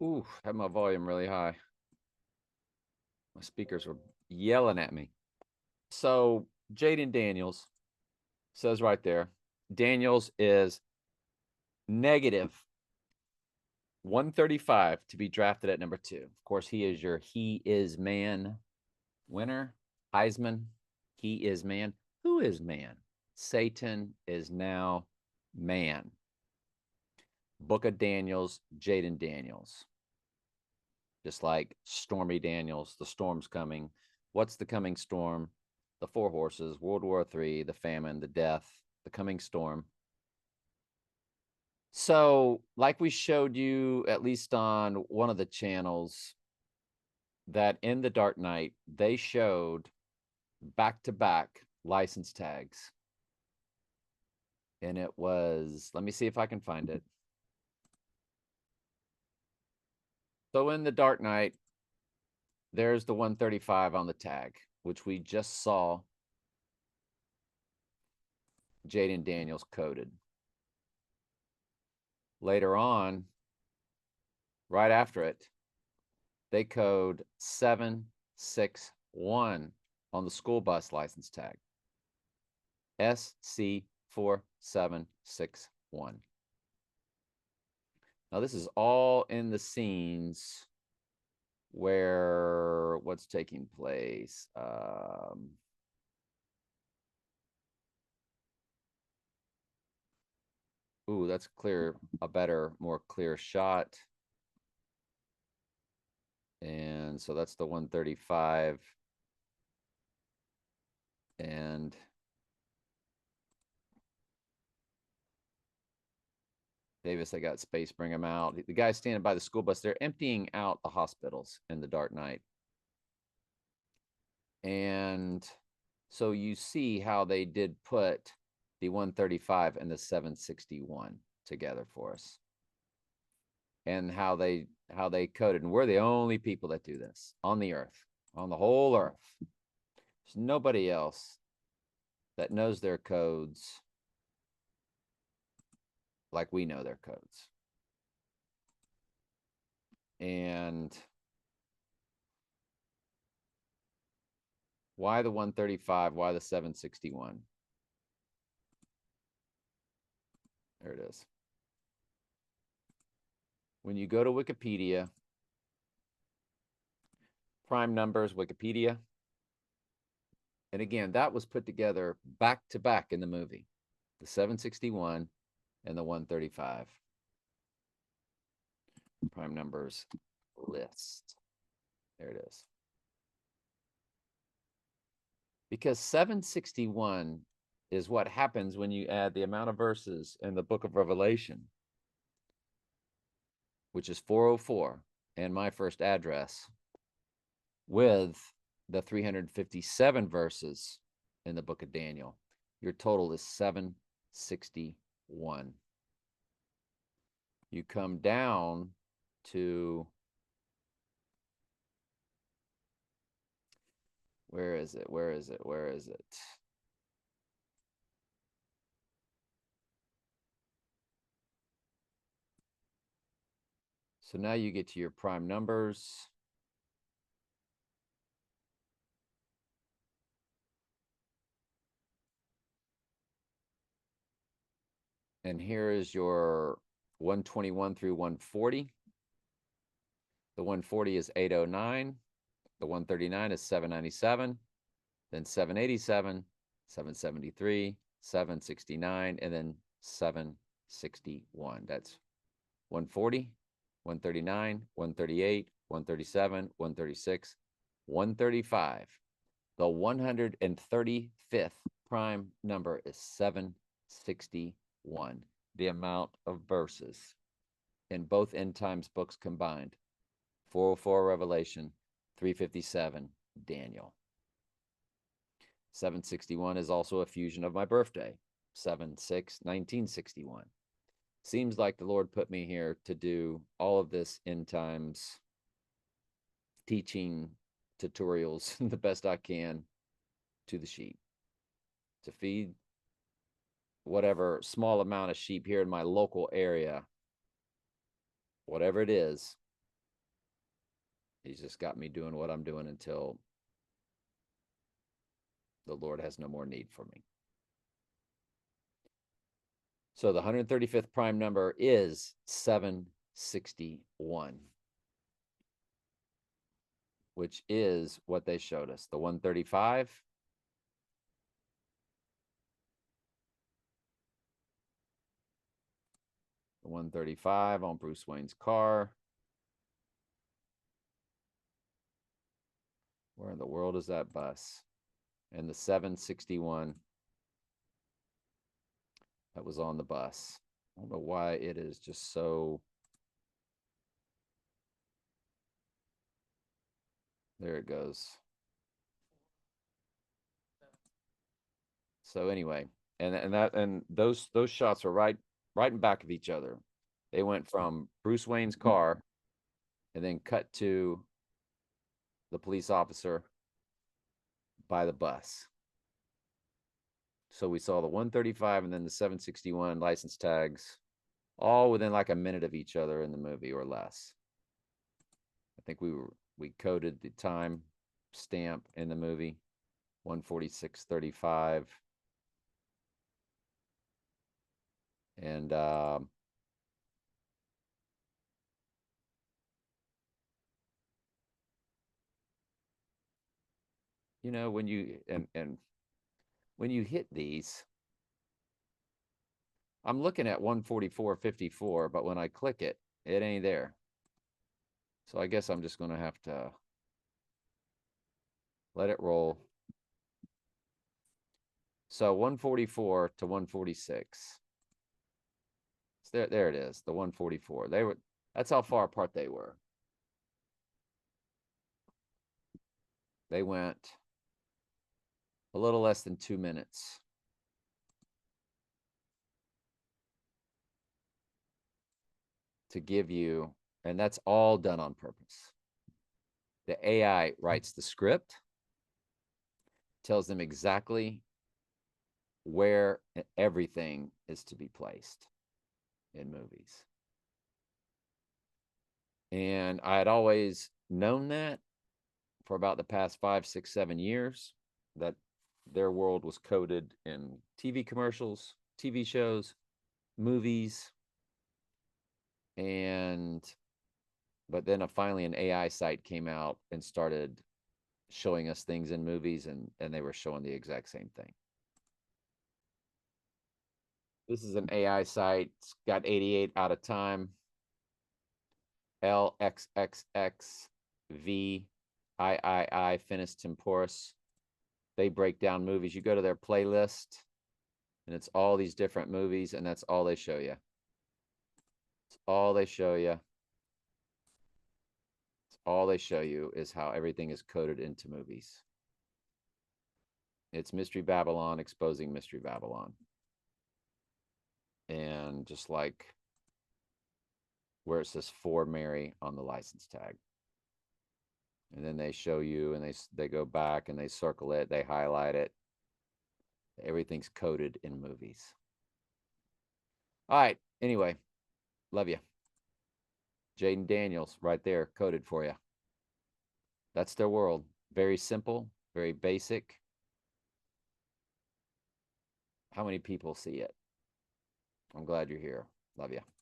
Ooh, had my volume really high. My speakers were yelling at me. So Jayden Daniels says right there, Daniels is negative 135 to be drafted at number 2. Of course, he is your He Is Man winner, Heisman. He is man. Who is man? Satan is now man. Book of Daniels, Jayden Daniels. Just like Stormy Daniels, the storm's coming. What's the coming storm? The four horses, World War III, the famine, the death, the coming storm. So, like we showed you, at least on one of the channels, that in the Dark Knight, they showed back to back license tags. And it was, let me see if I can find it. So, in the Dark Knight, there's the 135 on the tag, which we just saw Jayden Daniels coded. Later on, right after it, they code 761 on the school bus license tag. SC4761. Now, this is all in the scenes where what's taking place. Ooh, that's clear, a better, more clear shot. And so that's the 135. And Davis, I got space, bring him out. The guys standing by the school bus, they're emptying out the hospitals in the Dark Knight. And so you see how they did put the 135 and the 761 together for us. And how they coded. And we're the only people that do this on the earth, on the whole earth. There's nobody else that knows their codes like we know their codes. And why the 135? Why the 761? There it is. When you go to Wikipedia, prime numbers, Wikipedia. And again, that was put together back to back in the movie, the 761 and the 135. Prime numbers list. There it is. Because 761 is what happens when you add the amount of verses in the book of Revelation, which is 404, and my first address, with the 357 verses in the book of Daniel. Your total is 761. You come down to, where is it? Where is it? Where is it? So now you get to your prime numbers. And here is your 121 through 140. The 140 is 809. The 139 is 797. Then 787, 773, 769, and then 761. That's 140, 139, 138, 137, 136, 135. The 135th prime number is 761, the amount of verses in both end times books combined. 404 Revelation, 357 Daniel. 761 is also a fusion of my birthday, 7/6/1961. Seems like the Lord put me here to do all of this end times teaching tutorials the best I can to the sheep, to feed whatever small amount of sheep here in my local area, whatever it is, He's just got me doing what I'm doing until the Lord has no more need for me. So the 135th prime number is 761, which is what they showed us. The 135. The 135 on Bruce Wayne's car. Where in the world is that bus? And the 761 that was on the bus. I don't know why it is just so. There it goes. So anyway, and those shots were right in back of each other. They went from Bruce Wayne's car and then cut to the police officer by the bus. So we saw the 135 and then the 761 license tags all within like a minute of each other in the movie or less. I think we coded the time stamp in the movie 146:35. And you know, when you and when you hit these, I'm looking at 144:54, but when I click it, it ain't there. So I guess I'm just going to have to let it roll. So 144 to 146. There it is, the 144. That's how far apart they were. They went a little less than 2 minutes. To give you, and that's all done on purpose. The AI writes the script, tells them exactly where everything is to be placed in movies. And I had always known that for about the past 5, 6, 7 years, that their world was coded in TV commercials, TV shows, movies, but then finally an AI site came out and started showing us things in movies, and they were showing the exact same thing. This is an AI site. It's got 88 out of time. LXXXV III Finis Temporis. They break down movies. You go to their playlist, and it's all these different movies, and that's all they show you. It's all they show you. It's all they show you is how everything is coded into movies. It's Mystery Babylon exposing Mystery Babylon. And just like where it says for Mary on the license tag. And then they show you, and they go back and they circle it, they highlight it. Everything's coded in movies. All right. Anyway, love you. Jayden Daniels right there, coded for you. That's their world. Very simple, very basic. How many people see it? I'm glad you're here. Love you.